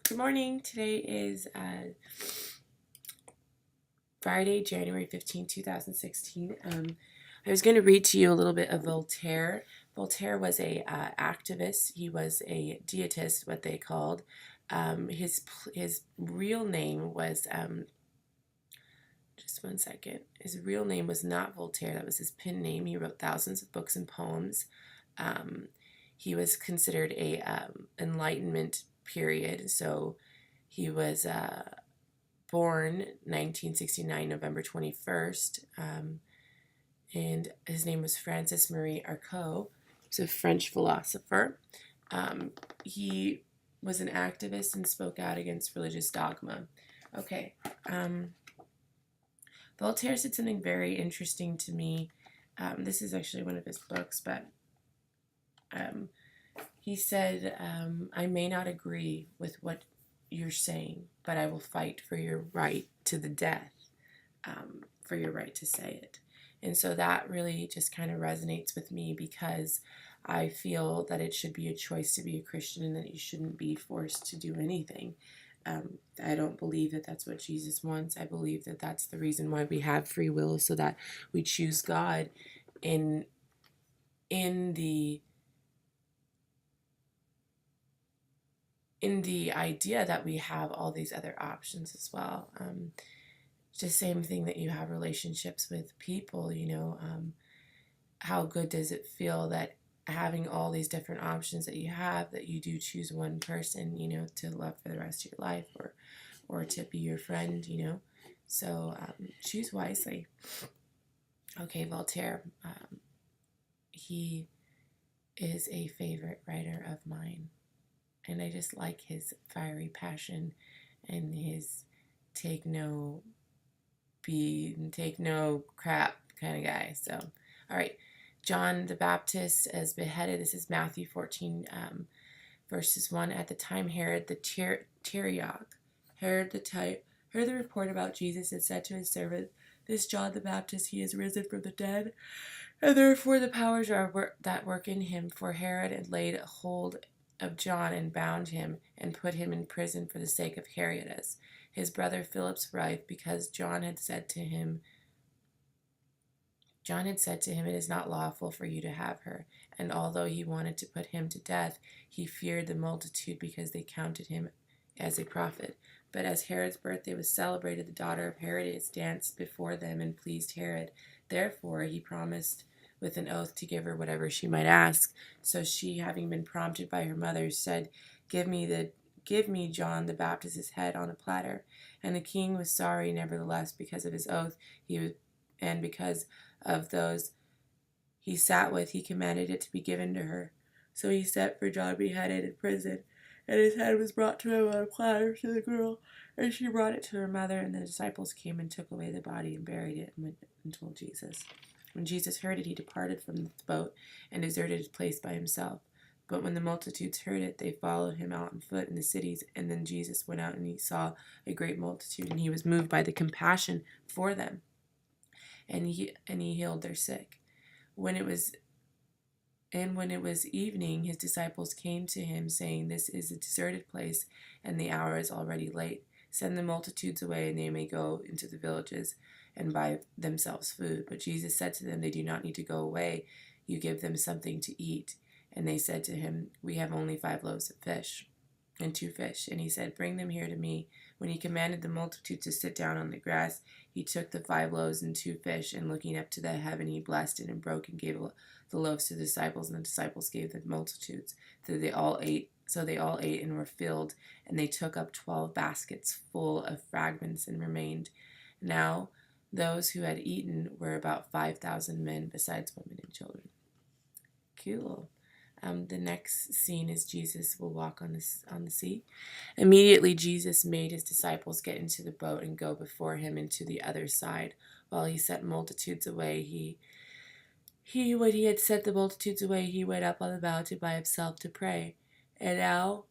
Good morning. Today is Friday, January 15, 2016. I was going to read to you a little bit of Voltaire. Voltaire was a activist. He was a deitist, what they called. His real name was just one second. His real name was not Voltaire. That was his pen name. He wrote thousands of books and poems. He was considered a Enlightenment period. So he was born 1969, November 21st, and his name was Francis Marie Arcot. He was a French philosopher. He was an activist and spoke out against religious dogma. Okay. Voltaire said something very interesting to me. This is actually one of his books, but he said, I may not agree with what you're saying, but I will fight for your right to the death, for your right to say it. And so that really just kind of resonates with me because I feel that it should be a choice to be a Christian and that you shouldn't be forced to do anything. I don't believe that that's what Jesus wants. I believe that that's the reason why we have free will, so that we choose God in the idea that we have all these other options as well. It's the same thing that you have relationships with people, how good does it feel that having all these different options that you have, that you do choose one person, to love for the rest of your life, or to be your friend, So choose wisely. Okay, Voltaire, he is a favorite writer of mine. And I just like his fiery passion and his take no crap kind of guy. So, all right. John the Baptist is beheaded. This is Matthew 14, verses 1. At the time, Herod the Tetrarch heard the report about Jesus and said to his servant, "This John the Baptist, he is risen from the dead, and therefore the powers that work in him." For Herod had laid hold of John and bound him and put him in prison for the sake of Herodias, his brother Philip's wife, because John had said to him, "It is not lawful for you to have her." And although he wanted to put him to death, he feared the multitude because they counted him as a prophet. But as Herod's birthday was celebrated, the daughter of Herodias danced before them and pleased Herod. Therefore he promised with an oath to give her whatever she might ask. So she, having been prompted by her mother, said, Give me John the Baptist's head on a platter." And the king was sorry, nevertheless, because of his oath, and because of those he sat with, he commanded it to be given to her. So he sent for John beheaded in prison, and his head was brought to him on a platter to the girl, and she brought it to her mother, and the disciples came and took away the body and buried it and went and told Jesus. When Jesus heard it, he departed from the boat and deserted his place by himself. But when the multitudes heard it, they followed him out on foot in the cities. And then Jesus went out and he saw a great multitude, and he was moved by the compassion for them. And he healed their sick. When it was evening, his disciples came to him, saying, "This is a deserted place, and the hour is already late. Send the multitudes away, and they may go into the villages and buy themselves food." But Jesus said to them, "They do not need to go away. You give them something to eat." And they said to him, "We have only 5 loaves of fish and 2 fish." And he said, "Bring them here to me." When he commanded the multitude to sit down on the grass, he took the 5 loaves and 2 fish, and looking up to the heaven, he blessed it and broke and gave the loaves to the disciples, and the disciples gave the multitudes. So they all ate and were filled, and they took up 12 baskets full of fragments and remained. Now those who had eaten were about 5,000 men, besides women and children. Cool. The next scene is Jesus will walk on the sea. Immediately Jesus made his disciples get into the boat and go before him into the other side, while he sent multitudes away. When he had sent the multitudes away, he went up on the mountain by himself to pray. And now,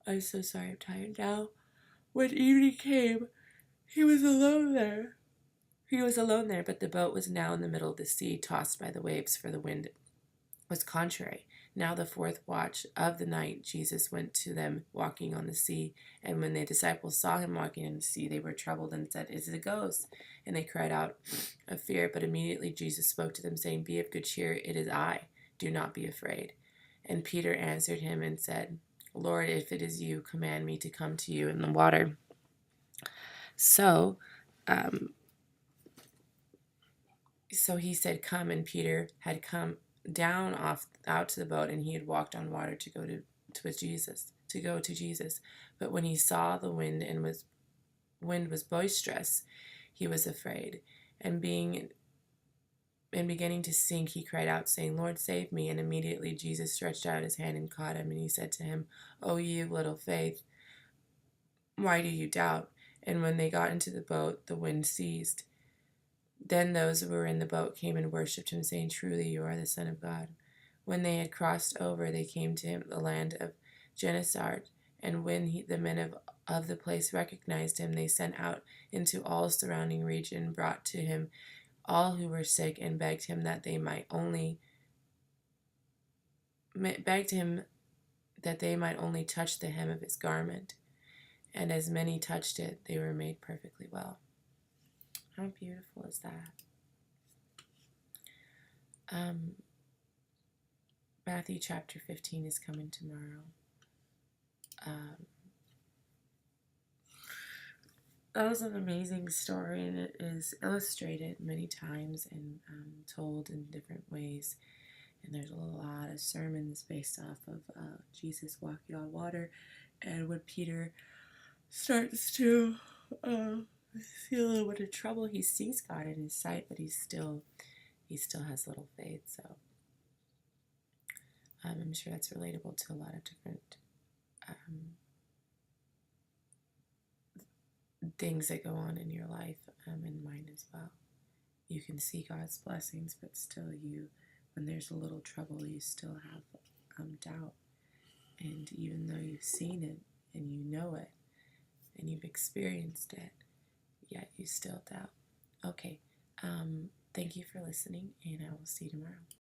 I'm so sorry, I'm tired now. When evening came, he was alone there. But the boat was now in the middle of the sea, tossed by the waves, for the wind was contrary. Now the fourth watch of the night, Jesus went to them walking on the sea. And when the disciples saw him walking on the sea, they were troubled and said, "Is it a ghost?" And they cried out of fear. But immediately Jesus spoke to them, saying, "Be of good cheer, it is I. Do not be afraid." And Peter answered him and said, "Lord, if it is you, command me to come to you in the water." So, so he said, "Come," and Peter had come down out to the boat, and he had walked on water to go to Jesus. But when he saw the wind was boisterous, he was afraid, and beginning to sink, he cried out, saying, "Lord, save me." And immediately Jesus stretched out his hand and caught him, and he said to him, "O ye of little faith, why do you doubt?" And when they got into the boat, the wind ceased. Then those who were in the boat came and worshipped him, saying, "Truly you are the Son of God." When they had crossed over, they came to him, the land of Gennesaret. And when the men of the place recognized him, they sent out into all surrounding region, brought to him all who were sick, and begged him that they might only touch the hem of his garment. And as many touched it, they were made perfectly well. How beautiful is that? Matthew chapter 15 is coming tomorrow. That was an amazing story, and it is illustrated many times and told in different ways. And there's a lot of sermons based off of Jesus walking on water, and when Peter starts to feel a little bit of trouble, he sees God in his sight, but he still has little faith. So I'm sure that's relatable to a lot of different things that go on in your life and mine as well. You can see God's blessings, but still when there's a little trouble, you still have doubt. And even though you've seen it and you know it and you've experienced it, yet you still doubt. Okay, thank you for listening, and I will see you tomorrow.